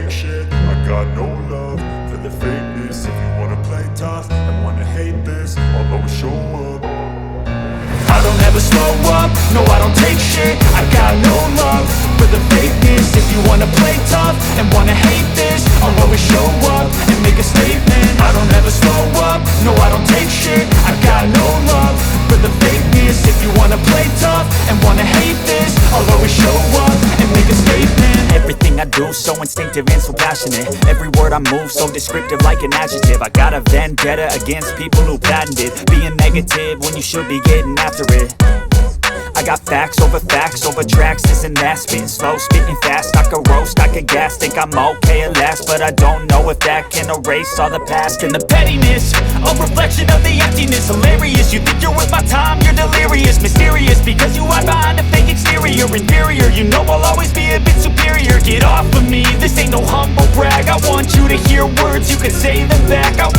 take shit. I got no love for the fakeness. If you wanna play tough and wanna hate this, I'll always show up. I don't ever slow up, no I don't take shit. I got no love for the fakeness. If you wanna play tough and wanna hate this, I'll always show up and make a statement. I don't ever slow up, no I don't take shit. I got no love for the fakeness. If you wanna play tough and wanna hate this, I'll always show up and make a statement. Everything I do so instinctive and so passionate. Every word I move so descriptive like an adjective. I got a vendetta against people who patented being negative when you should be getting after it. I got facts over tracks, this and that. Spitting slow, spitting fast, I could roast, I could gas. Think I'm okay at last, but I don't know if that can erase all the past. And the pettiness, a reflection of the emptiness. Hilarious, you think you're worth my time, you're delirious. Mysterious, because you hide behind a fake exterior. Inferior, you know I'll always be a bit superior. Get off of me, this ain't no humble brag. I want you to hear words, you can say them back. I